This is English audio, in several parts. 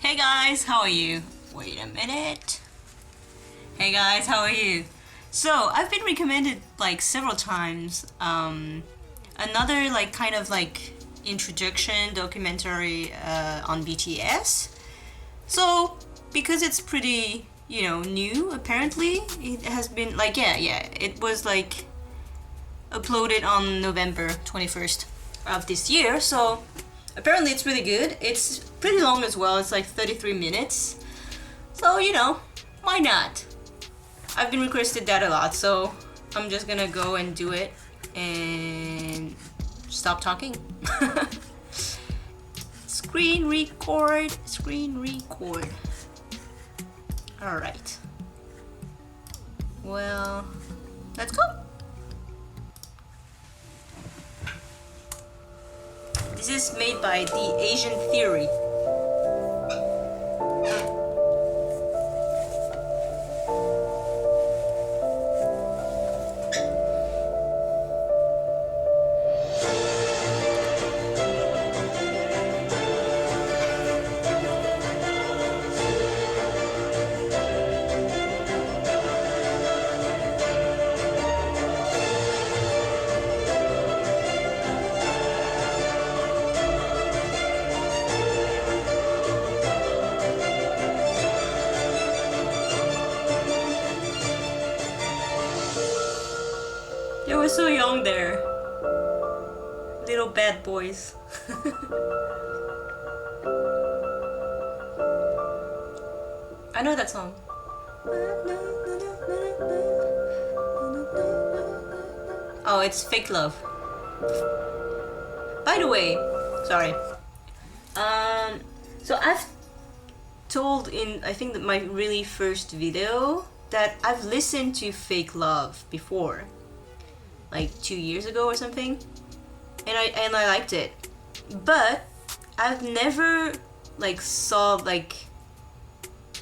Hey guys, how are you? Wait a minute. Hey guys, how are you? So, I've been recommended like several times another like kind of like introduction documentary on BTS. So, because it's pretty, new apparently, it has been like it was like uploaded on November 21st of this year. So, apparently it's really good. It's pretty long as well. It's like 33 minutes. So, why not? I've been requested that a lot, so I'm just gonna go and do it and stop talking. Screen record. Alright. Well, let's go. This is made by The Asian Theory. They were so young there. Little bad boys. I know that song. Oh, it's Fake Love. By the way, sorry. So I've told in I think that my really first video that I've listened to Fake Love before. Like 2 years ago or something, and I liked it, but I've never like saw like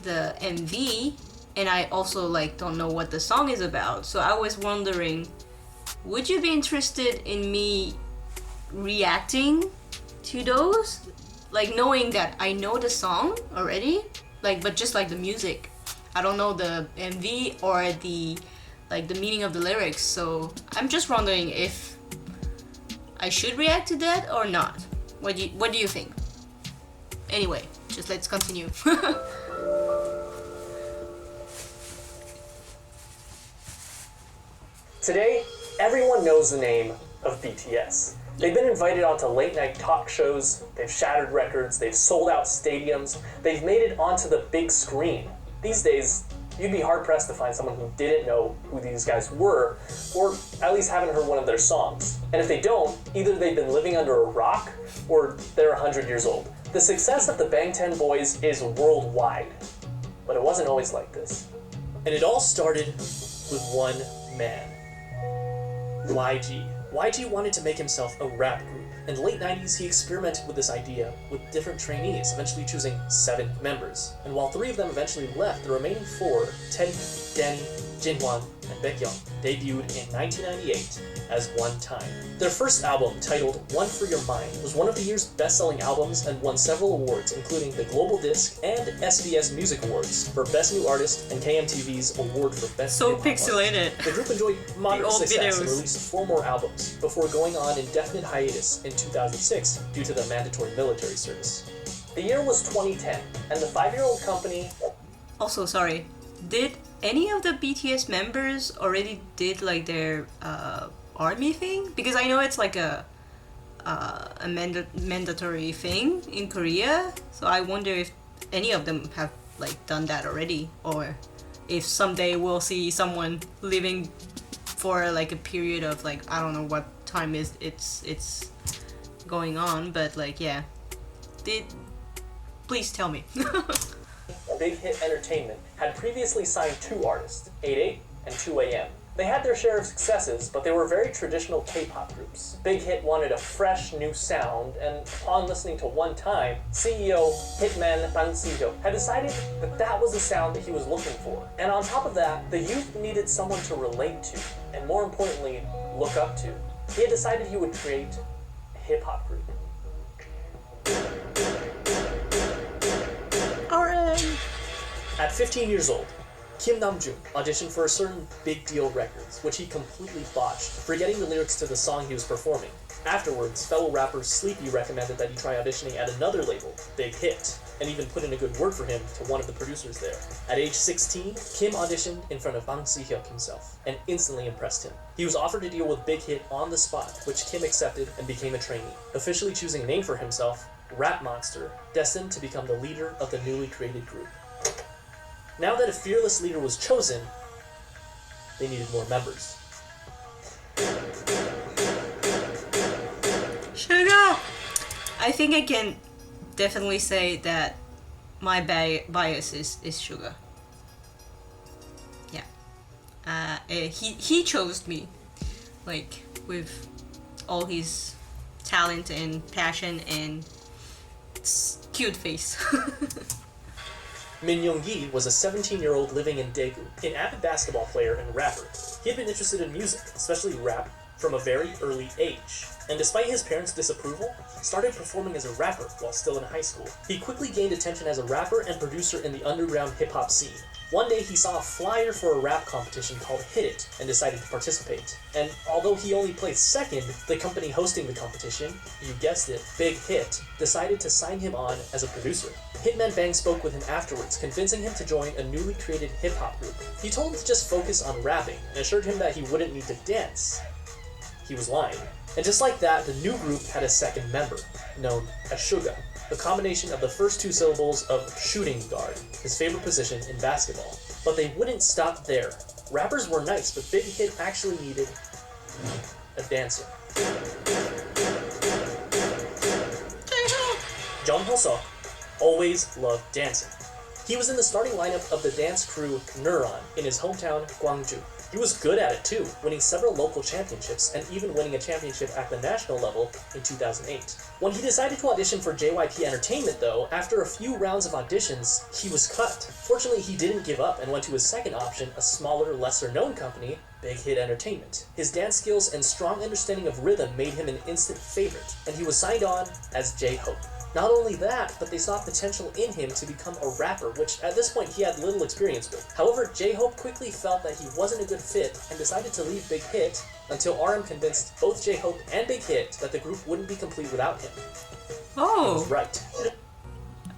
the MV, and I also like don't know what the song is about. So I was wondering, would you be interested in me reacting to those, like knowing that I know the song already, like but just like the music, I don't know the MV or the meaning of the lyrics. So I'm just wondering if I should react to that or not. What do you think? Anyway, just let's continue. Today, everyone knows the name of BTS. They've been invited onto late night talk shows, they've shattered records, they've sold out stadiums, they've made it onto the big screen. These days, you'd be hard-pressed to find someone who didn't know who these guys were, or at least haven't heard one of their songs. And if they don't, either they've been living under a rock, or they're 100 years old. The success of the Bangtan Boys is worldwide, but it wasn't always like this. And it all started with one man, YG. YG wanted to make himself a rap group. In the late 90s, he experimented with this idea with different trainees, eventually choosing 7 members. And while 3 of them eventually left, the remaining 4, Taehyung, Danny, Jinhwan, and Baekhyun, debuted in 1998 as One Time. Their first album, titled One for Your Mind, was one of the year's best-selling albums and won several awards, including the Global Disc and SBS Music Awards for Best New Artist and KMTV's award for Best So Hip-Hop pixelated. Artist. The group enjoyed moderate success videos. and released 4 more albums before going on indefinite hiatus in 2006 due to the mandatory military service. The year was 2010, and the 5-year-old company... Also, sorry, did any of the BTS members already did like their army thing? Because I know it's like a mandatory thing in Korea, so I wonder if any of them have like done that already, or if someday we'll see someone living for like a period of like I don't know what time is it's going on, but like yeah, please tell me. Big Hit Entertainment had previously signed 2 artists, 88 and 2AM. They had their share of successes, but they were very traditional K-pop groups. Big Hit wanted a fresh, new sound, and upon listening to One Time, CEO Hitman Ban Si-hyo had decided that that was the sound that he was looking for. And on top of that, the youth needed someone to relate to, and more importantly, look up to. He had decided he would create a hip-hop group. At 15 years old, Kim Namjoon auditioned for a certain Big Deal Records, which he completely botched, forgetting the lyrics to the song he was performing. Afterwards, fellow rapper Sleepy recommended that he try auditioning at another label, Big Hit, and even put in a good word for him to one of the producers there. At age 16, Kim auditioned in front of Bang Si-hyuk himself, and instantly impressed him. He was offered a deal with Big Hit on the spot, which Kim accepted and became a trainee, officially choosing a name for himself, Rap Monster, destined to become the leader of the newly created group. Now that a fearless leader was chosen, they needed more members. Sugar! I think I can definitely say that my bias is Sugar. Yeah. He chose me, like, with all his talent and passion and cute face. Min Young-gi was a 17-year-old living in Daegu, an avid basketball player and rapper. He had been interested in music, especially rap, from a very early age, and despite his parents' disapproval, started performing as a rapper while still in high school. He quickly gained attention as a rapper and producer in the underground hip-hop scene. One day he saw a flyer for a rap competition called Hit It and decided to participate. And although he only placed second, the company hosting the competition, you guessed it, Big Hit, decided to sign him on as a producer. Hitman Bang spoke with him afterwards, convincing him to join a newly created hip-hop group. He told him to just focus on rapping and assured him that he wouldn't need to dance. He was lying. And just like that, the new group had a second member, known as Suga, the combination of the first two syllables of shooting guard, his favorite position in basketball. But they wouldn't stop there. Rappers were nice, but Big Hit actually needed a dancer. Jung Ho-seok always loved dancing. He was in the starting lineup of the dance crew Neuron in his hometown, Gwangju. He was good at it too, winning several local championships and even winning a championship at the national level in 2008. When he decided to audition for JYP Entertainment though, after a few rounds of auditions, he was cut. Fortunately, he didn't give up and went to his second option, a smaller, lesser-known company, Big Hit Entertainment. His dance skills and strong understanding of rhythm made him an instant favorite, and he was signed on as J-Hope. Not only that, but they saw potential in him to become a rapper, which at this point he had little experience with. However, J-Hope quickly felt that he wasn't a good fit and decided to leave Big Hit until RM convinced both J-Hope and Big Hit that the group wouldn't be complete without him. Oh. He was right.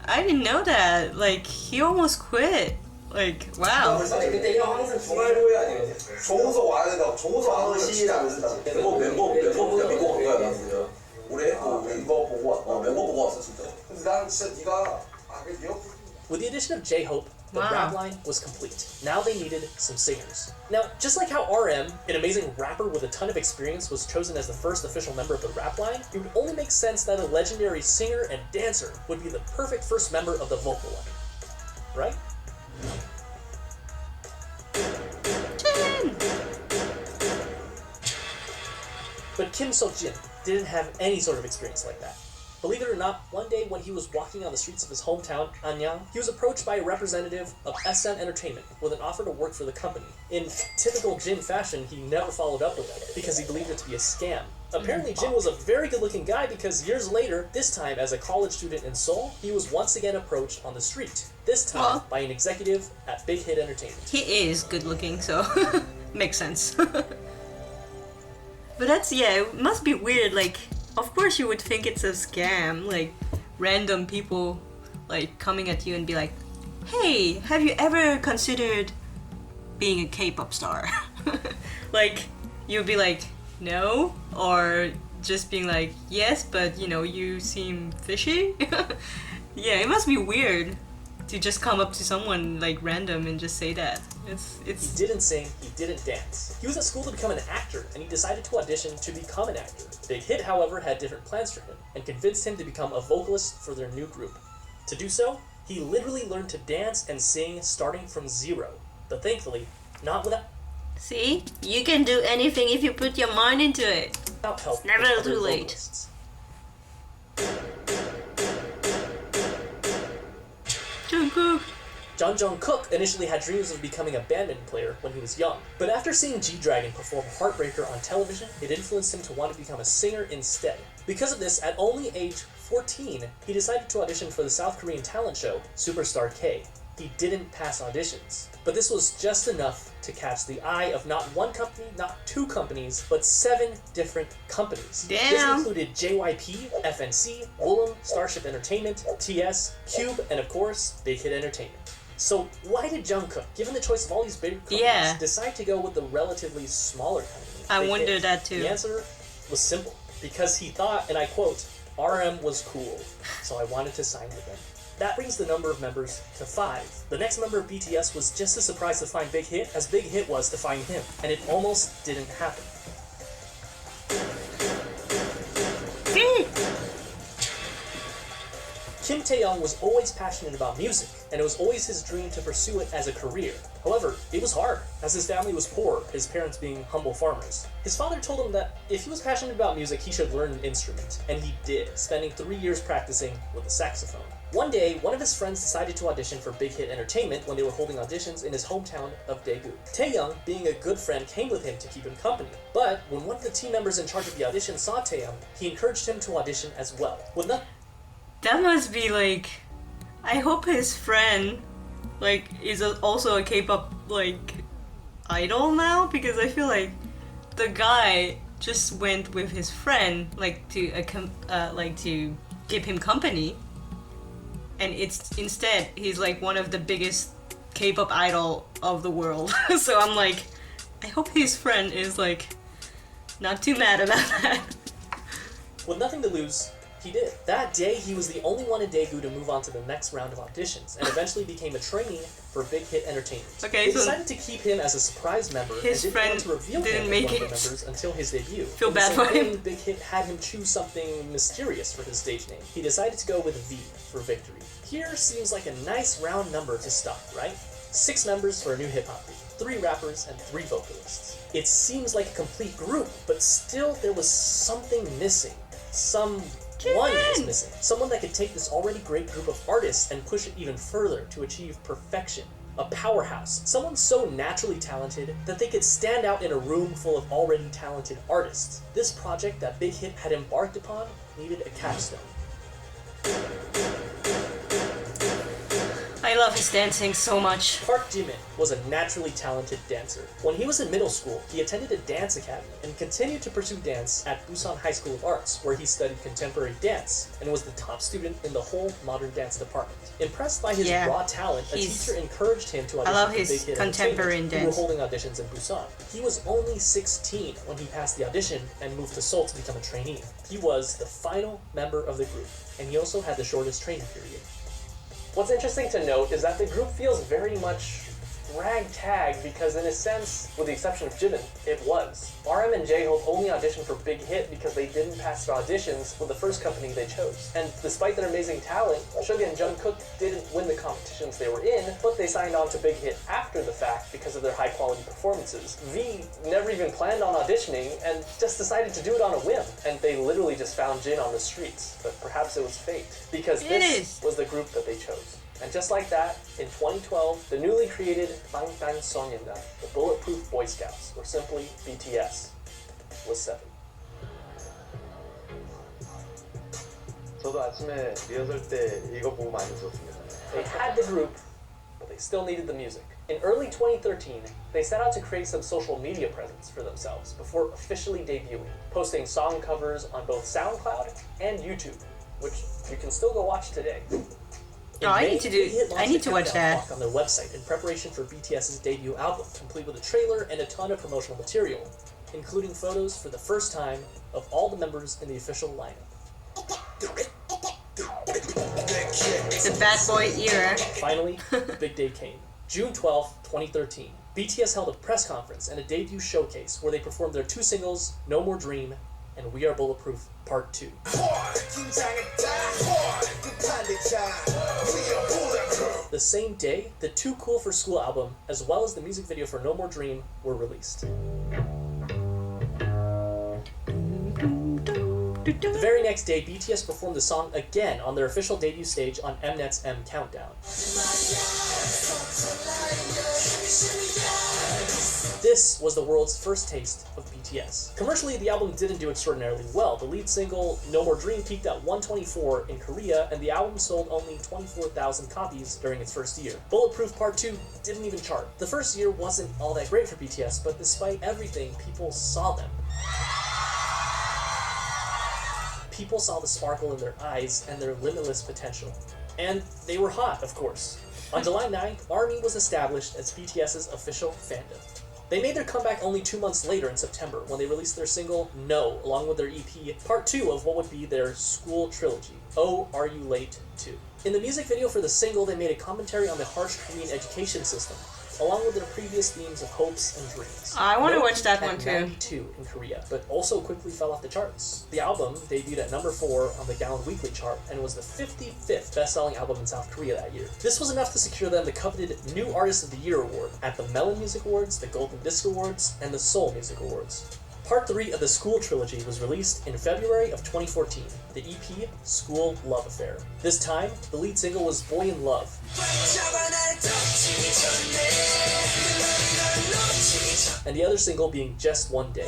I didn't know that. Like, he almost quit. Like, wow. 아니 근데 형 항상 중앙부에 아니에요. 조무서 와야 된다고 조무서 하는 시기를 안 된다고. 멤버 믿고 간 거야 나. 올해 멤버 보고 왔어 진짜. 근데 난 진짜 네가 With the addition of J-Hope, the rap line was complete. Now they needed some singers. Now, just like how RM, an amazing rapper with a ton of experience, was chosen as the first official member of the rap line, it would only make sense that a legendary singer and dancer would be the perfect first member of the vocal line. Right? But Kim Seok-jin didn't have any sort of experience like that. Believe it or not, one day when he was walking on the streets of his hometown, Anyang, he was approached by a representative of SM Entertainment with an offer to work for the company. In typical Jin fashion, he never followed up with it because he believed it to be a scam. Apparently, Jin was a very good-looking guy because years later, this time as a college student in Seoul, he was once again approached on the street. This time by an executive at Big Hit Entertainment. He is good-looking, so makes sense. But that's, yeah, it must be weird, like, of course you would think it's a scam, like, random people, like, coming at you and be like, hey, have you ever considered being a K-pop star? Like, you'd be like, no, or just being like, yes, but, you know, you seem fishy? Yeah, it must be weird to just come up to someone, like, random and just say that. He didn't sing, he didn't dance. He was at school to become an actor, and he decided to audition to become an actor. Big Hit, however, had different plans for him, and convinced him to become a vocalist for their new group. To do so, he literally learned to dance and sing starting from zero, but thankfully, not without... See? You can do anything if you put your mind into it. Without help. It's never too late. Jungkook. Jung Jung-kook initially had dreams of becoming a badminton player when he was young, but after seeing G-Dragon perform Heartbreaker on television, it influenced him to want to become a singer instead. Because of this, at only age 14, he decided to audition for the South Korean talent show, Superstar K. He didn't pass auditions, but this was just enough to catch the eye of not one company, not two companies, but 7 different companies. Damn. This included JYP, FNC, Woollim, Starship Entertainment, TS, Cube, and of course, Big Hit Entertainment. So why did Jungkook, given the choice of all these big companies, decide to go with the relatively smaller company? I wondered that too. The answer was simple. Because he thought, and I quote, RM was cool, so I wanted to sign with them. That brings the number of members to 5. The next member of BTS was just as surprised to find Big Hit as Big Hit was to find him, and it almost didn't happen. Kim Taehyung was always passionate about music, and it was always his dream to pursue it as a career. However, it was hard, as his family was poor, his parents being humble farmers. His father told him that if he was passionate about music, he should learn an instrument, and he did, spending 3 years practicing with a saxophone. One day, one of his friends decided to audition for Big Hit Entertainment when they were holding auditions in his hometown of Daegu. Taehyung, being a good friend, came with him to keep him company. But when one of the team members in charge of the audition saw Taehyung, he encouraged him to audition as well. That must be like, I hope his friend like is also a K-pop like idol now, because I feel like the guy just went with his friend like to give him company, and it's instead he's like one of the biggest K-pop idol of the world. So I'm like, I hope his friend is like not too mad about that. With nothing to lose, he did. That day, he was the only one in Daegu to move on to the next round of auditions, and eventually became a trainee for Big Hit Entertainment. Okay, they so decided to keep him as a surprise member, his and didn't want to reveal him as one of the members until his debut. Feel bad for him. Big Hit had him choose something mysterious for his stage name. He decided to go with V for victory. Here seems like a nice round number to stop, right? 6 members for a new hip-hop group, 3 rappers and 3 vocalists. It seems like a complete group, but still there was something missing. One was missing. Someone that could take this already great group of artists and push it even further to achieve perfection. A powerhouse. Someone so naturally talented that they could stand out in a room full of already talented artists. This project that Big Hit had embarked upon needed a capstone. I love his dancing so much. Park Jimin was a naturally talented dancer. When he was in middle school, he attended a dance academy and continued to pursue dance at Busan High School of Arts, where he studied contemporary dance and was the top student in the whole modern dance department. Impressed by his raw talent, a teacher encouraged him to audition for Big Hit contemporary dance. Who were holding auditions in Busan. He was only 16 when he passed the audition and moved to Seoul to become a trainee. He was the final member of the group, and he also had the shortest training period. What's interesting to note is that the group feels very much ragtag because, in a sense, with the exception of Jimin, it was. RM and J-Hope only auditioned for Big Hit because they didn't pass their auditions with the first company they chose. And despite their amazing talent, Suga and Jungkook didn't win the competitions they were in, but they signed on to Big Hit after the fact because of their high-quality performances. V never even planned on auditioning and just decided to do it on a whim. And they literally just found Jin on the streets. But perhaps it was fate, because this was the group that they chose. And just like that, in 2012, the newly created 방탄소년단, the Bulletproof Boy Scouts, or simply BTS, was 7. 저도 아침에 리허설 때 이거 보고 많이 웃었습니다. They had the group, but they still needed the music. In early 2013, they set out to create some social media presence for themselves before officially debuting, posting song covers on both SoundCloud and YouTube, which you can still go watch today. I need to watch that on their website in preparation for BTS's debut album, complete with a trailer and a ton of promotional material, including photos for the first time of all the members in the official lineup. The bad boy era. Finally, the big day came. June 12, 2013. BTS held a press conference and a debut showcase where they performed their 2 singles, No More Dream and We Are Bulletproof Part 2. The same day, the Too Cool for School album, as well as the music video for No More Dream, were released. The very next day, BTS performed the song again on their official debut stage on Mnet's M Countdown. This was the world's first taste of BTS. Commercially, the album didn't do extraordinarily well. The lead single, No More Dream, peaked at 124 in Korea, and the album sold only 24,000 copies during its first year. Bulletproof Part 2 didn't even chart. The first year wasn't all that great for BTS, but despite everything, people saw them. People saw the sparkle in their eyes and their limitless potential. And they were hot, of course. On July 9th, ARMY was established as BTS's official fandom. They made their comeback only 2 months later in September when they released their single No, along with their EP, part 2 of what would be their school trilogy, Oh, Are You Late Too? In the music video for the single, they made a commentary on the harsh Korean education system, along with their previous themes of hopes and dreams. I want to watch that one at too. 92 in Korea, but also quickly fell off the charts. The album debuted at number 4 on the Gaon Weekly chart and was the 55th best-selling album in South Korea that year. This was enough to secure them the coveted New Artist of the Year award at the Melon Music Awards, the Golden Disc Awards, and the Seoul Music Awards. Part 3 of the School Trilogy was released in February of 2014, the EP School Love Affair. This time, the lead single was Boy in Love. And the other single being Just One Day.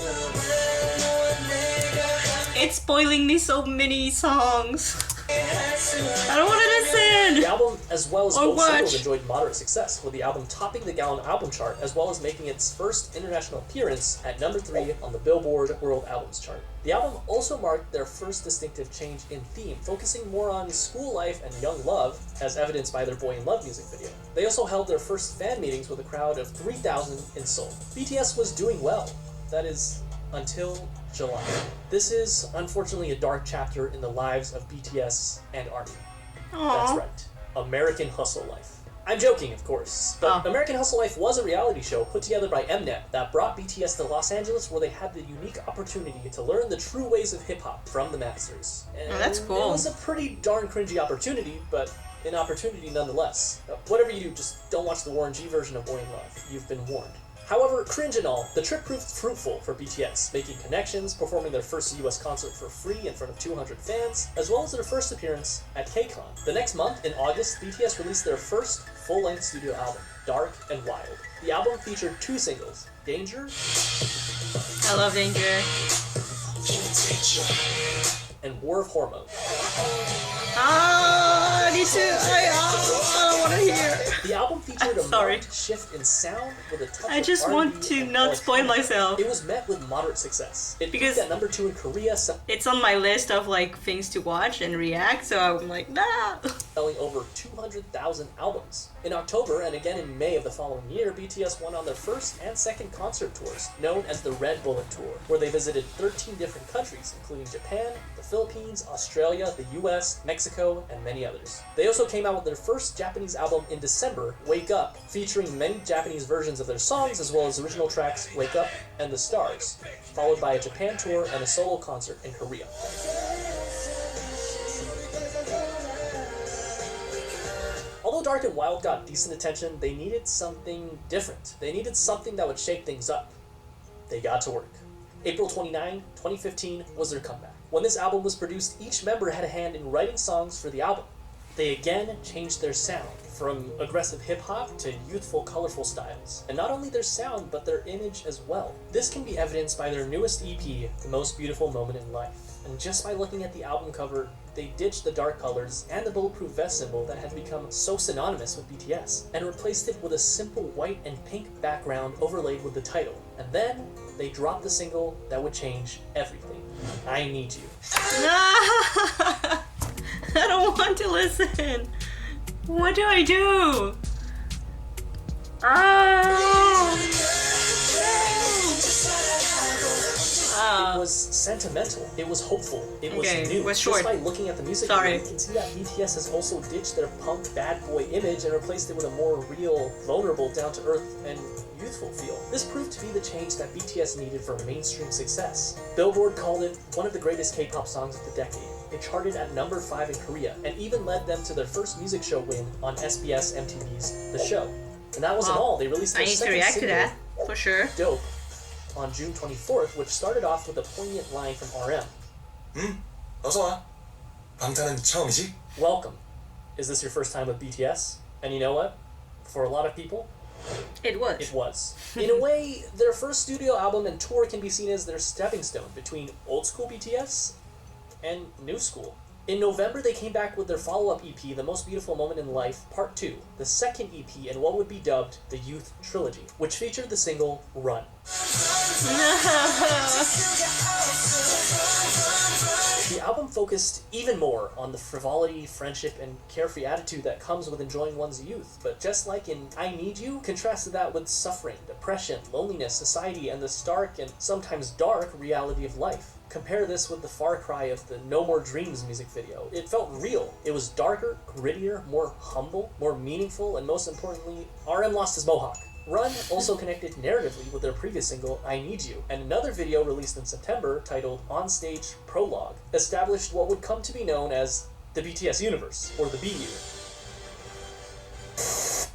It's spoiling me so many songs. I don't want to listen! The album, as well as Or both watch. singles, enjoyed moderate success, with the album topping the Gaon album chart, as well as making its first international appearance at number 3 on the Billboard World Albums chart. The album also marked their first distinctive change in theme, focusing more on school life and young love, as evidenced by their Boy in Love music video. They also held their first fan meetings with a crowd of 3,000 in Seoul. BTS was doing well. That is, until July. This is, unfortunately, a dark chapter in the lives of BTS and ARMY. That's Aww. right. American Hustle Life. I'm joking, of course, but American Hustle Life was a reality show put together by Mnet that brought BTS to Los Angeles, where they had the unique opportunity to learn the true ways of hip-hop from the masters. And that's cool. It was a pretty darn cringy opportunity, but an opportunity nonetheless. Whatever you do, just don't watch the Warren G version of Boy in Love. You've been warned. However, cringe and all, the trip proved fruitful for BTS, making connections, performing their first US concert for free in front of 200 fans, as well as their first appearance at K-Con. The next month, in August, BTS released their first full-length studio album, Dark and Wild. The album featured 2 singles, Danger I love Danger. and War of Hormones. Me too. I don't want to hear. The album featured a Sorry. marked shift in sound with a touch I of just R&B want to and not spoil electronic. myself. It was met with moderate success. It Because- peaked at number 2 in Korea, It's on my list of like things to watch and react, so I'm like, nah. selling over 200,000 albums. In October and again in May of the following year, BTS went on their first and second concert tours, known as the Red Bullet Tour, where they visited 13 different countries, including Japan, the Philippines, Australia, the US, Mexico, and many others. They also came out with their first Japanese album in December, Wake Up, featuring many Japanese versions of their songs as well as original tracks Wake Up and The Stars, followed by a Japan tour and a solo concert in Korea. Although Dark and Wild got decent attention, they needed something different. They needed something that would shake things up. They got to work. April 29, 2015 was their comeback. When this album was produced, each member had a hand in writing songs for the album. They again changed their sound, from aggressive hip-hop to youthful, colorful styles. And not only their sound, but their image as well. This can be evidenced by their newest EP, The Most Beautiful Moment in Life. And just by looking at the album cover, they ditched the dark colors and the bulletproof vest symbol that had become so synonymous with BTS, and replaced it with a simple white and pink background overlaid with the title. And then, they dropped the single that would change everything. I Need You. I don't want to listen. What do I do? It was sentimental. It was hopeful. It was Okay, new. it was short. Just by looking at the music Sorry. video, you can see that BTS has also ditched their punk bad boy image and replaced it with a more real, vulnerable, down-to-earth, and youthful feel. This proved to be the change that BTS needed for mainstream success. Billboard called it one of the greatest K-pop songs of the decade. It charted at number 5 in Korea, and even led them to their first music show win on SBS MTV's The Show. And that wasn't Wow. all. They released I their need to second react to single, that, for sure. Dope, on June 24th, which started off with a poignant line from RM. 응? 어서 와. 방탄은 처음이지? Welcome. Is this your first time with BTS? And you know what? For a lot of people, It was. it was. In a way, their first studio album and tour can be seen as their stepping stone between old school BTS and new school. In November, they came back with their follow-up EP, The Most Beautiful Moment in Life, Part 2, the second EP in what would be dubbed the Youth Trilogy, which featured the single Run. The album focused even more on the frivolity, friendship, and carefree attitude that comes with enjoying one's youth. But just like in I Need You, contrasted that with suffering, depression, loneliness, society, and the stark and sometimes dark reality of life. Compare this with the far cry of the No More Dreams music video. It felt real. It was darker, grittier, more humble, more meaningful, and most importantly, RM lost his mohawk. Run also connected narratively with their previous single, I Need You, and another video released in September titled On Stage Prologue established what would come to be known as the BTS universe, or the BU,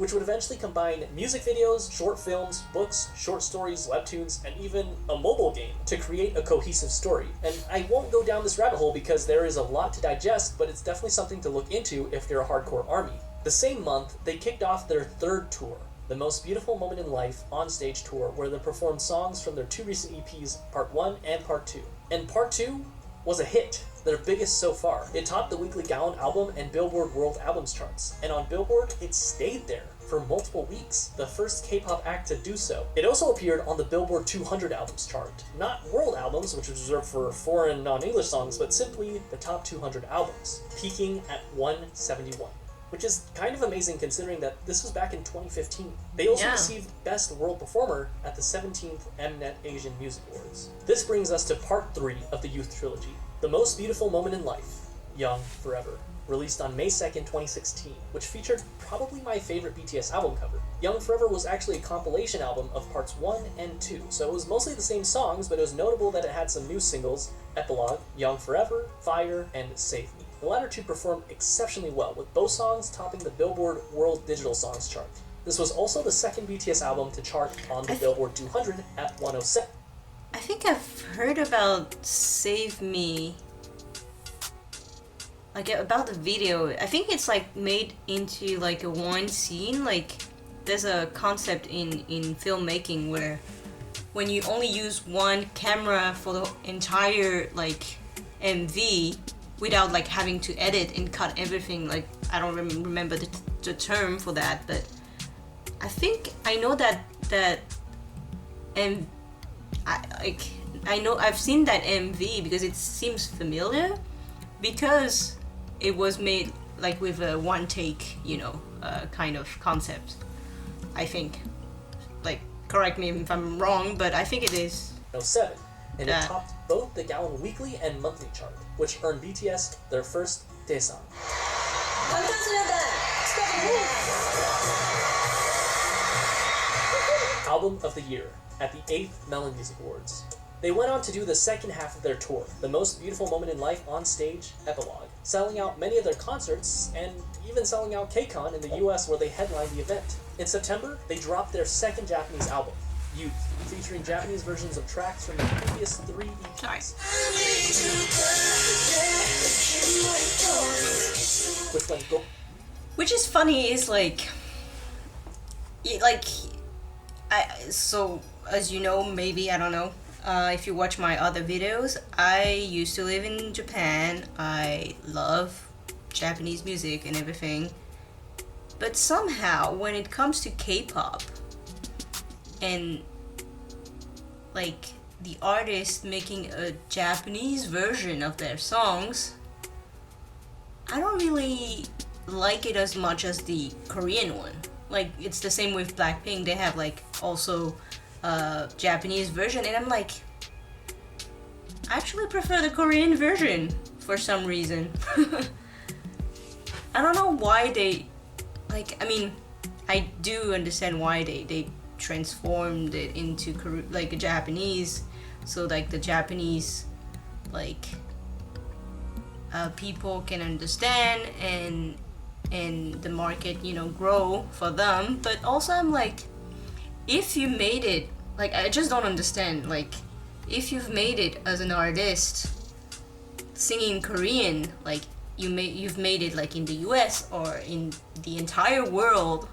which would eventually combine music videos, short films, books, short stories, webtoons, and even a mobile game to create a cohesive story. And I won't go down this rabbit hole because there is a lot to digest, but it's definitely something to look into if you're a hardcore ARMY. The same month, they kicked off their third tour, The Most Beautiful Moment in Life On Stage Tour, where they performed songs from their two recent EPs, Part 1 and Part 2. And Part 2 was a hit, their biggest so far. It topped the weekly Gaon album and Billboard World Albums charts, and on Billboard, it stayed there for multiple weeks, the first K-pop act to do so. It also appeared on the Billboard 200 albums chart, not world albums, which was reserved for foreign non-English songs, but simply the top 200 albums, peaking at 171. Which is kind of amazing considering that this was back in 2015. They also received Best World Performer at the 17th Mnet Asian Music Awards. This brings us to Part 3 of the Youth Trilogy, The Most Beautiful Moment in Life, Young Forever, released on May 2nd, 2016, which featured probably my favorite BTS album cover. Young Forever was actually a compilation album of parts 1 and 2, so it was mostly the same songs, but it was notable that it had some new singles, Epilogue, Young Forever, Fire, and Save Me. The latter two performed exceptionally well, with both songs topping the Billboard World Digital Songs chart. This was also the second BTS album to chart on the Billboard 200 at 107. I think I've heard about Save Me. Like, about the video. I think it's like made into like a one scene. Like, there's a concept in filmmaking where when you only use one camera for the entire like MV without like having to edit and cut everything. Like, I don't remember the term for that, but I think I know that I know I've seen that MV because it seems familiar, because it was made like with a one take, kind of concept. I think, like, correct me if I'm wrong, but I think it is. 7, and it topped both the Gaon weekly and monthly chart, which earned BTS their first Daesang. Album of the Year at the 8th Melon Music Awards. They went on to do the second half of their tour, The Most Beautiful Moment in Life On Stage Epilogue, selling out many of their concerts and even selling out KCON in the US, where they headlined the event. In September, they dropped their second Japanese album, Youth, featuring Japanese versions of tracks from the previous 3 EPs. Which is funny is so as you know, maybe, I don't know, if you watch my other videos, I used to live in Japan. I love Japanese music and everything, but somehow when it comes to K-pop and like the artist making a Japanese version of their songs, I don't really like it as much as the Korean one. Like, it's the same with Blackpink. They have like also Japanese version, and I'm like, I actually prefer the Korean version for some reason. I don't know why they, like, I mean, I do understand why they transformed it into like a Japanese, so like the Japanese like people can understand and the market, grow for them. But also I'm like, if you made it, like, I just don't understand, like, if you've made it as an artist singing in Korean, like you've made it like in the US or in the entire world,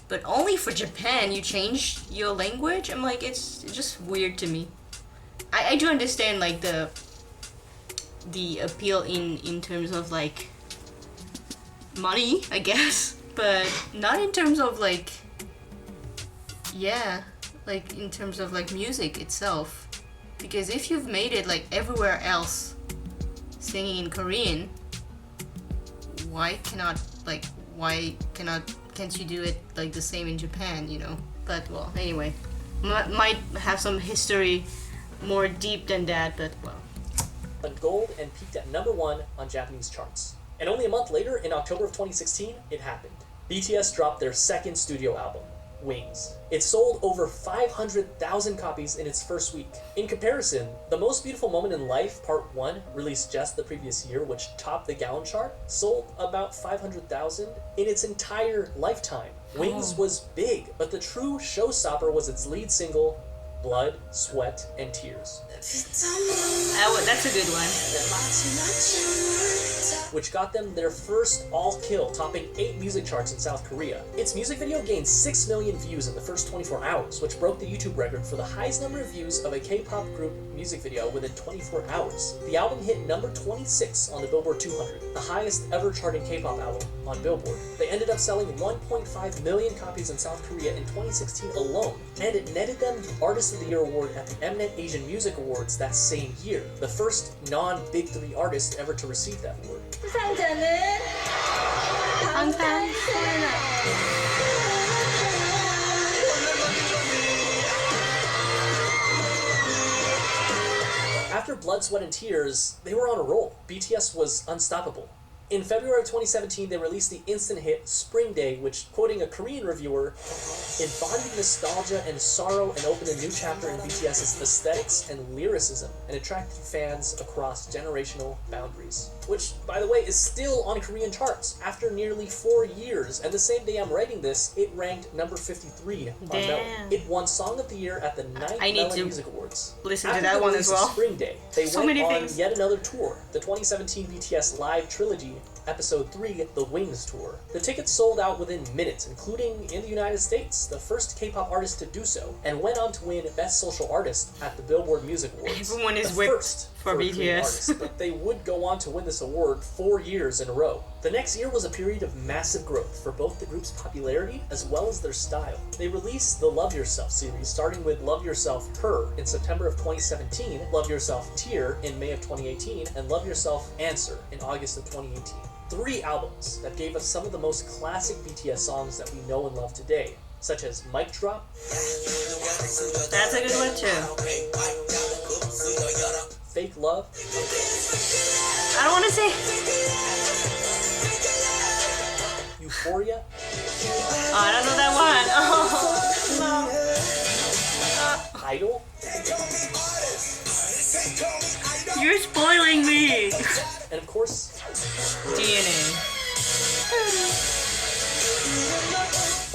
but only for Japan you change your language. I'm like, it's just weird to me. I do understand like the appeal in terms of like money, I guess, but not in terms of like, yeah, like in terms of like music itself. Because if you've made it like everywhere else singing in Korean, can't you do it like the same in Japan, you know? But well, anyway, might have some history more deep than that, but well. Went gold and peaked at #1 on Japanese charts. And only a month later, in October of 2016, it happened. BTS dropped their second studio album, Wings. It sold over 500,000 copies in its first week. In comparison, The Most Beautiful Moment in Life Part 1, released just the previous year, which topped the Gaon chart, sold about 500,000 in its entire lifetime. Wings was big, but the true showstopper was its lead single, Blood, Sweat, and Tears. That's a good one. Which got them their first all-kill, topping 8 music charts in South Korea. Its music video gained 6 million views in the first 24 hours, which broke the YouTube record for the highest number of views of a K-pop group music video within 24 hours. The album hit number 26 on the Billboard 200, the highest ever charting K-pop album on Billboard. They ended up selling 1.5 million copies in South Korea in 2016 alone, and it netted them the Artist of the Year award at the Eminent Asian Music Awards that same year, the first non-Big 3 artist ever to receive that award. 수상자는 방탄소년단. After Blood, Sweat, and Tears, they were on a roll. BTS was unstoppable. In February of 2017, they released the instant hit Spring Day, which, quoting a Korean reviewer, embodied nostalgia and sorrow and opened a new chapter in BTS's aesthetics and lyricism and attracted fans across generational boundaries. Which, by the way, is still on Korean charts after nearly 4 years, and the same day I'm writing this, it ranked number 53 on Melon. It won Song of the Year at the 9th Melon Music Awards. Listen to that one as well. Spring Day, they So went many on things. yet another tour, the 2017 BTS Live Trilogy, Episode 3, The Wings Tour. The tickets sold out within minutes, including in the United States, the first K-pop artist to do so, and went on to win Best Social Artist at the Billboard Music Awards. Everyone is the whipped first for a Korean BTS. artist, but they would go on to win this award 4 years in a row. The next year was a period of massive growth for both the group's popularity as well as their style. They released the Love Yourself series, starting with Love Yourself Her in September of 2017, Love Yourself Tear in May of 2018, and Love Yourself Answer in August of 2018. 3 albums that gave us some of the most classic BTS songs that we know and love today, such as Mic Drop. That's a good one too. Fake Love. I don't want to say. Euphoria. Oh, I don't know that one. Oh, Idol. no. You're spoiling me. And of course, DNA.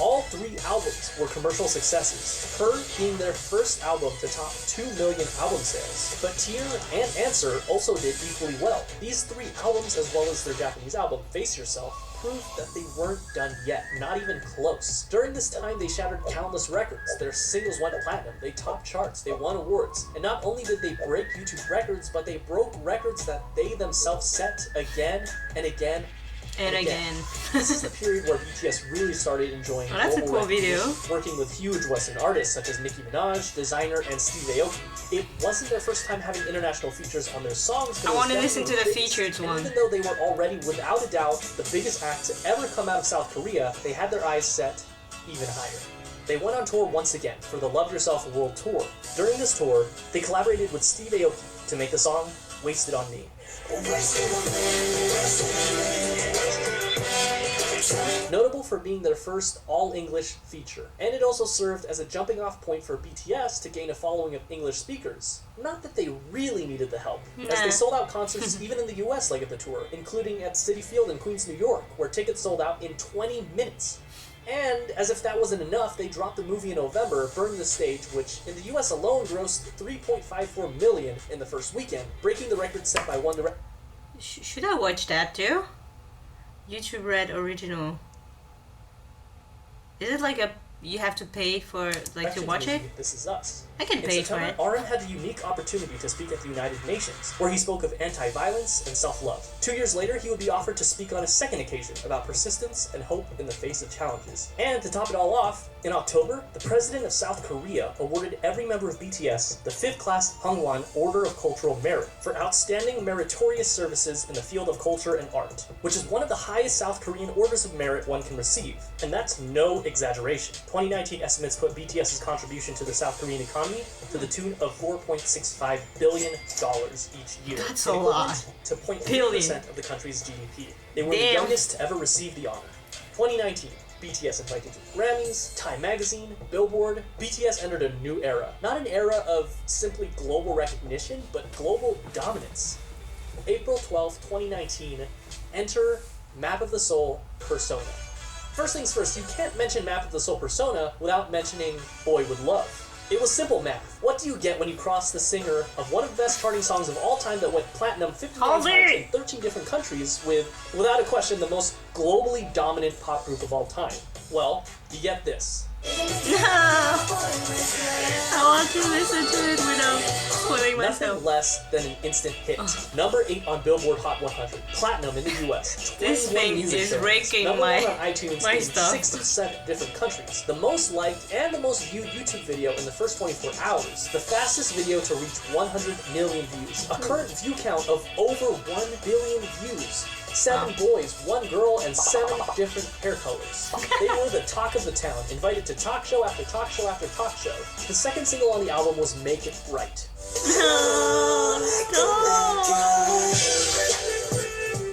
all 3 albums were commercial successes, Her being their first album to top 2 million album sales. But Tear and Answer also did equally well. These 3 albums, as well as their Japanese album, Face Yourself, proved that they weren't done yet, not even close. During this time, they shattered countless records. Their singles went platinum, they topped charts, they won awards. And not only did they break YouTube records, but they broke records that they themselves set again and again And again. This is the period where BTS really started enjoying That's a global cool video. recognition, working with huge Western artists such as Nicki Minaj, Designer, and Steve Aoki. It wasn't their first time having international features on their songs, but I it was want to listen to definitely the biggest. featured And one. even though they were already, without a doubt, the biggest act to ever come out of South Korea, they had their eyes set even higher. They went on tour once again for the Love Yourself World Tour. During this tour, they collaborated with Steve Aoki to make the song Wasted on Me. Notable for being their first all-English feature, and it also served as a jumping-off point for BTS to gain a following of English speakers. Not that they really needed the help, as they sold out concerts even in the US leg of the tour, including at Citi Field in Queens, New York, where tickets sold out in 20 minutes. And as if that wasn't enough, they dropped the movie in November, Burn the Stage, which in the US alone grossed $3.54 million in the first weekend, breaking the record set by One Direction. Should I watch that too? YouTube Red original. Is it like you have to pay for to watch it? This Is Us. I can pay for it. RM had the unique opportunity to speak at the United Nations, where he spoke of anti-violence and self-love. 2 years later, he would be offered to speak on a second occasion about persistence and hope in the face of challenges. And to top it all off, in October, the president of South Korea awarded every member of BTS the 5th class Hwangwon Order of Cultural Merit for outstanding meritorious services in the field of culture and art, which is one of the highest South Korean orders of merit one can receive. And that's no exaggeration. 2019 estimates put BTS's contribution to the South Korean economy to the tune of $4.65 billion each year. That's a lot. To 0.3% of the country's GDP. They were the youngest to ever receive the honor. 2019, BTS invited to the Grammys, Time Magazine, Billboard. BTS entered a new era. Not an era of simply global recognition, but global dominance. April 12th, 2019, enter Map of the Soul Persona. First things first, you can't mention Map of the Soul Persona without mentioning Boy With Love. It was simple math. What do you get when you cross the singer of one of the best charting songs of all time that went platinum 59 times in 13 different countries with, without a question, the most globally dominant pop group of all time? Well, you get this. No! I want to listen to it without spoiling myself. Nothing less than an instant hit. Number 8 on Billboard Hot 100. Platinum in the US. This thing is breaking Number my 1 on iTunes my in stuff. 67 different countries. The most liked and the most viewed YouTube video in the first 24 hours. The fastest video to reach 100 million views. A current view count of over 1 billion views. 7 boys, 1 girl, and 7 different hair colors. They were the talk of the town, invited to talk show after talk show after talk show. The second single on the album was Make It Right.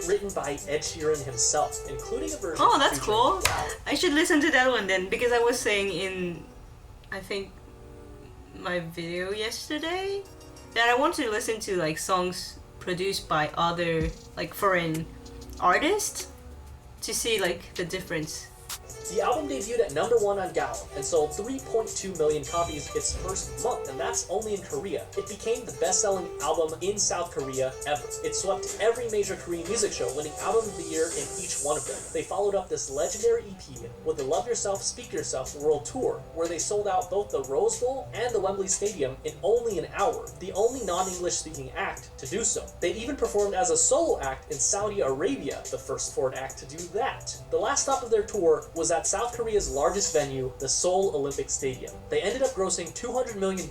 Written by Ed Sheeran himself, including a version. Oh, that's featuring cool. Wow. I should listen to that one then, because I was saying in, I think, my video yesterday that I want to listen to like songs produced by other like foreign artists to see like the difference. The album debuted at number 1 on Gaon and sold 3.2 million copies its first month, and that's only in Korea. It became the best-selling album in South Korea ever. It swept every major Korean music show, winning Album of the Year in each one of them. They followed up this legendary EP with the Love Yourself, Speak Yourself World Tour, where they sold out both the Rose Bowl and the Wembley Stadium in only an hour, the only non-English speaking act to do so. They even performed as a solo act in Saudi Arabia, the first foreign act to do that. The last stop of their tour was at South Korea's largest venue, the Seoul Olympic Stadium. They ended up grossing $200 million.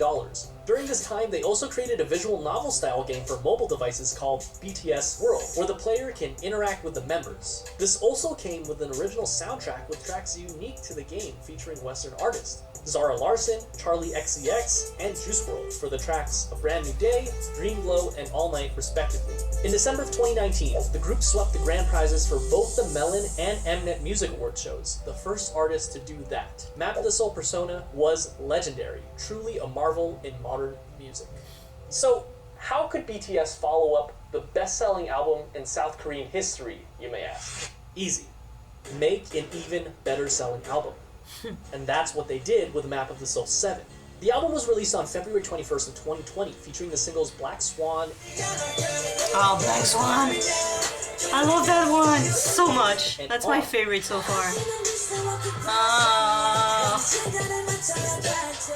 During this time, they also created a visual novel-style game for mobile devices called BTS World, where the player can interact with the members. This also came with an original soundtrack with tracks unique to the game, featuring Western artists. Zara Larsson, Charlie XCX, and Juice WRLD for the tracks A Brand New Day, Dream Glow, and All Night, respectively. In December of 2019, the group swept the grand prizes for both the Melon and Mnet Music Award shows, the first artist to do that. Map of the Soul Persona was legendary, truly a marvel in modern music. So, how could BTS follow up the best-selling album in South Korean history, you may ask? Easy. Make an even better-selling album. And that's what they did with Map of the Soul 7. The album was released on February 21st of 2020, featuring the singles Black Swan. Oh, Black Swan! I love that one so much. That's my favorite so far.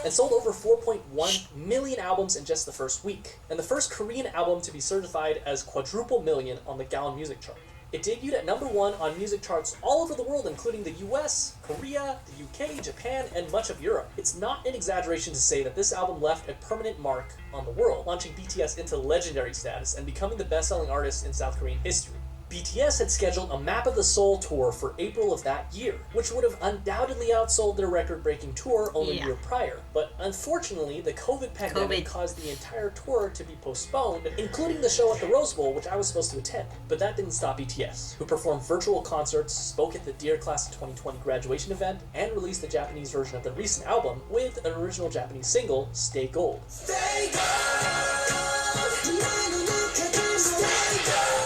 And sold over 4.1 million albums in just the first week, and the first Korean album to be certified as quadruple million on the Gaon Music Chart. It debuted at number 1 on music charts all over the world, including the US, Korea, the UK, Japan, and much of Europe. It's not an exaggeration to say that this album left a permanent mark on the world, launching BTS into legendary status and becoming the best-selling artist in South Korean history. BTS had scheduled a Map of the Soul tour for April of that year, which would have undoubtedly outsold their record-breaking tour only a year prior. But unfortunately, the COVID pandemic caused the entire tour to be postponed, including the show at the Rose Bowl, which I was supposed to attend. But that didn't stop BTS, who performed virtual concerts, spoke at the Dear Class of 2020 graduation event, and released the Japanese version of the recent album with an original Japanese single, Stay Gold. Stay Gold!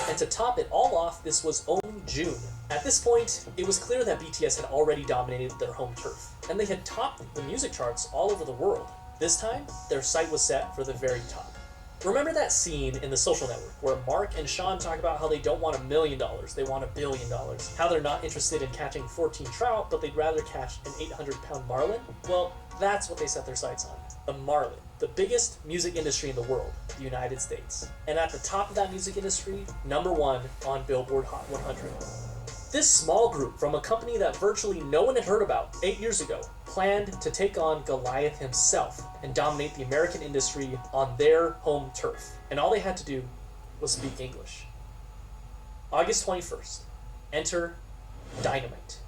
And to top it all off, this was only June. At this point, it was clear that BTS had already dominated their home turf, and they had topped the music charts all over the world. This time, their sight was set for the very top. Remember that scene in The Social Network where Mark and Sean talk about how they don't want $1 million, they want $1 billion, how they're not interested in catching 14 trout, but they'd rather catch an 800-pound marlin? Well, that's what they set their sights on. The marlin, the biggest music industry in the world, the United States. And at the top of that music industry, #1 on Billboard Hot 100. This small group from a company that virtually no one had heard about 8 years ago planned to take on Goliath himself and dominate the American industry on their home turf. And all they had to do was speak English. August 21st, enter Dynamite.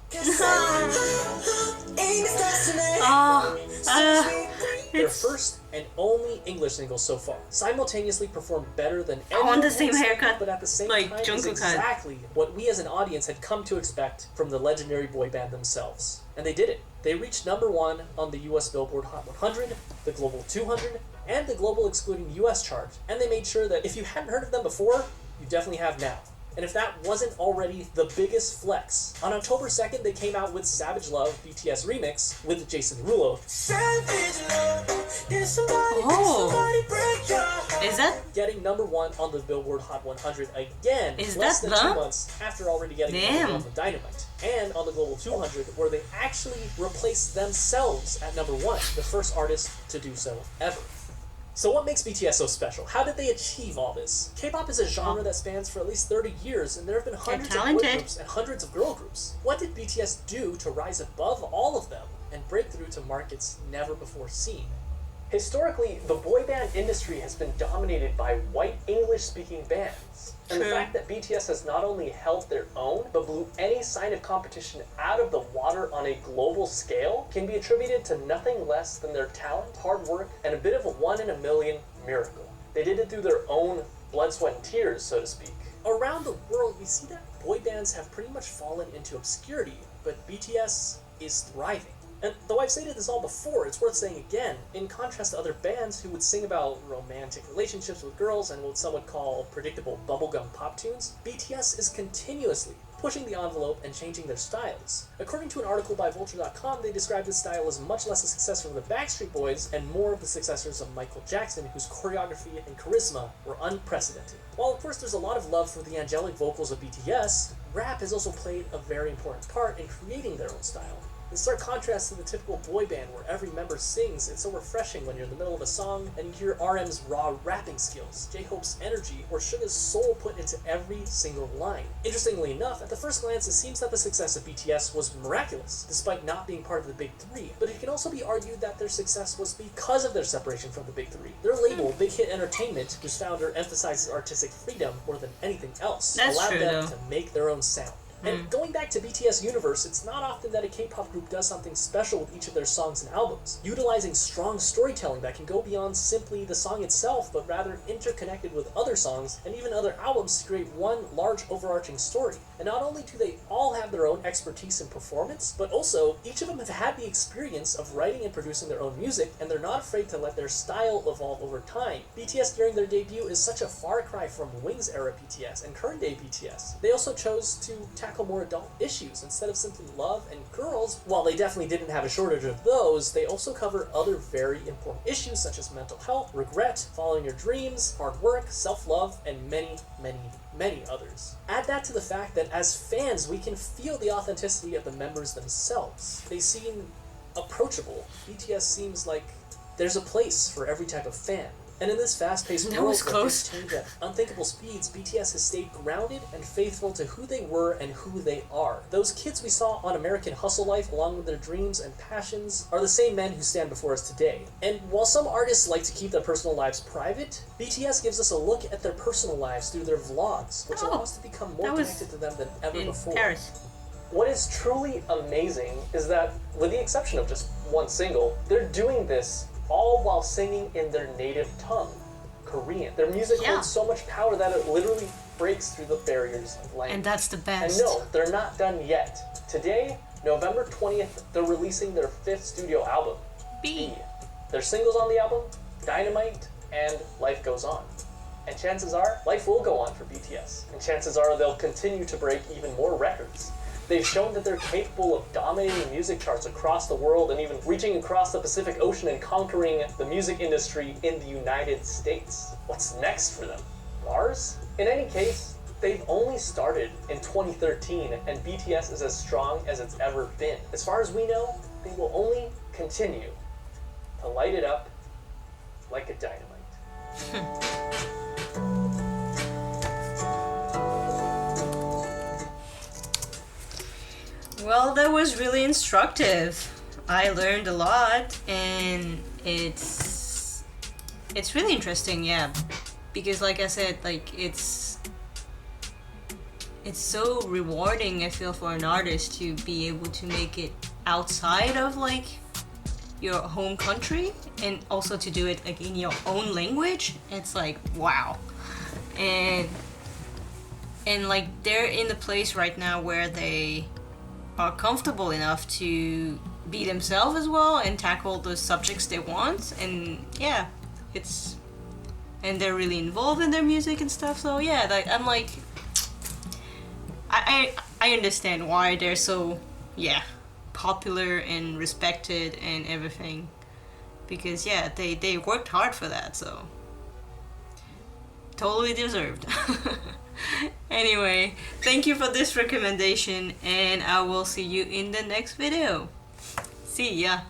Their first and only English single so far, simultaneously performed better than I want the same haircut, but at the same like time is Jungkook had. exactly what we as an audience had come to expect from the legendary boy band themselves. And they did it. They reached #1 on the US Billboard Hot 100, the Global 200, and the Global Excluding US chart. And they made sure that if you hadn't heard of them before, you definitely have now. And if that wasn't already the biggest flex, on October 2nd they came out with Savage Love BTS Remix with Jason Derulo. Is that? Getting #1 on the Billboard Hot 100 again, Is less that than 2 the? months after already getting Damn. #1 on Dynamite, and on the Global 200, where they actually replaced themselves at #1, the first artist to do so ever. So what makes BTS so special? How did they achieve all this? K-pop is a genre that spans for at least 30 years, and there have been hundreds of boy talented. groups and hundreds of girl groups. What did BTS do to rise above all of them and break through to markets never before seen? Historically, the boy band industry has been dominated by white English-speaking bands. And the True. fact that BTS has not only held their own, but blew any sign of competition out of the water on a global scale can be attributed to nothing less than their talent, hard work, and a bit of a 1 in a million miracle. They did it through their own blood, sweat, and tears, so to speak. Around the world, we see that boy bands have pretty much fallen into obscurity, but BTS is thriving. And though I've stated this all before, it's worth saying again, in contrast to other bands who would sing about romantic relationships with girls and what some would call predictable bubblegum pop tunes, BTS is continuously pushing the envelope and changing their styles. According to an article by Vulture.com, they described this style as much less a successor of the Backstreet Boys and more of the successors of Michael Jackson, whose choreography and charisma were unprecedented. While of course there's a lot of love for the angelic vocals of BTS, rap has also played a very important part in creating their own style. In stark contrast to the typical boy band where every member sings, it's so refreshing when you're in the middle of a song and you hear RM's raw rapping skills, J-Hope's energy, or Suga's soul put into every single line. Interestingly enough, at the first glance it seems that the success of BTS was miraculous, despite not being part of the Big Three, but it can also be argued that their success was because of their separation from the Big Three. Their label, Big Hit Entertainment, whose founder emphasizes artistic freedom more than anything else, That's allowed true, them though. to make their own sound. And going back to BTS universe, it's not often that a K-pop group does something special with each of their songs and albums, utilizing strong storytelling that can go beyond simply the song itself, but rather interconnected with other songs and even other albums to create one large overarching story. And not only do they all have their own expertise in performance, but also each of them have had the experience of writing and producing their own music, and they're not afraid to let their style evolve over time. BTS during their debut is such a far cry from Wings era BTS and current day BTS. They also chose to tackle more adult issues instead of simply love and girls. While they definitely didn't have a shortage of those, they also cover other very important issues such as mental health, regret, following your dreams, hard work, self-love, and many, many, many others. Add that to the fact that as fans, we can feel the authenticity of the members themselves. They seem approachable. BTS seems like there's a place for every type of fan. And in this fast-paced That world was where close. things change at unthinkable speeds, BTS has stayed grounded and faithful to who they were and who they are. Those kids we saw on American Hustle Life, along with their dreams and passions, are the same men who stand before us today. And while some artists like to keep their personal lives private, BTS gives us a look at their personal lives through their vlogs, which allows us to become more that was connected to them than ever In before. Paris. What is truly amazing is that, with the exception of just one single, they're doing this all while singing in their native tongue, Korean. Their music Yeah. holds so much power that it literally breaks through the barriers of language. And that's the And best. no, they're not done yet. Today, November 20th, they're releasing their 5th studio album, B. Their singles on the album, Dynamite and Life Goes On. And chances are, life will go on for BTS. And chances are they'll continue to break even more records. They've shown that they're capable of dominating music charts across the world and even reaching across the Pacific Ocean and conquering the music industry in the United States. What's next for them? Mars? In any case, they've only started in 2013 and BTS is as strong as it's ever been. As far as we know, they will only continue to light it up like a dynamite. Well, that was really instructive. I learned a lot, and it's really interesting, yeah. Because like I said, like it's so rewarding, I feel, for an artist to be able to make it outside of like your home country and also to do it like in your own language. It's like wow. And like they're in the place right now where they are comfortable enough to be themselves as well and tackle the subjects they want, and yeah, and they're really involved in their music and stuff. So yeah, like I'm like I understand why they're so popular and respected and everything, because yeah, they worked hard for that, so totally deserved. Anyway, thank you for this recommendation, and I will see you in the next video. See ya.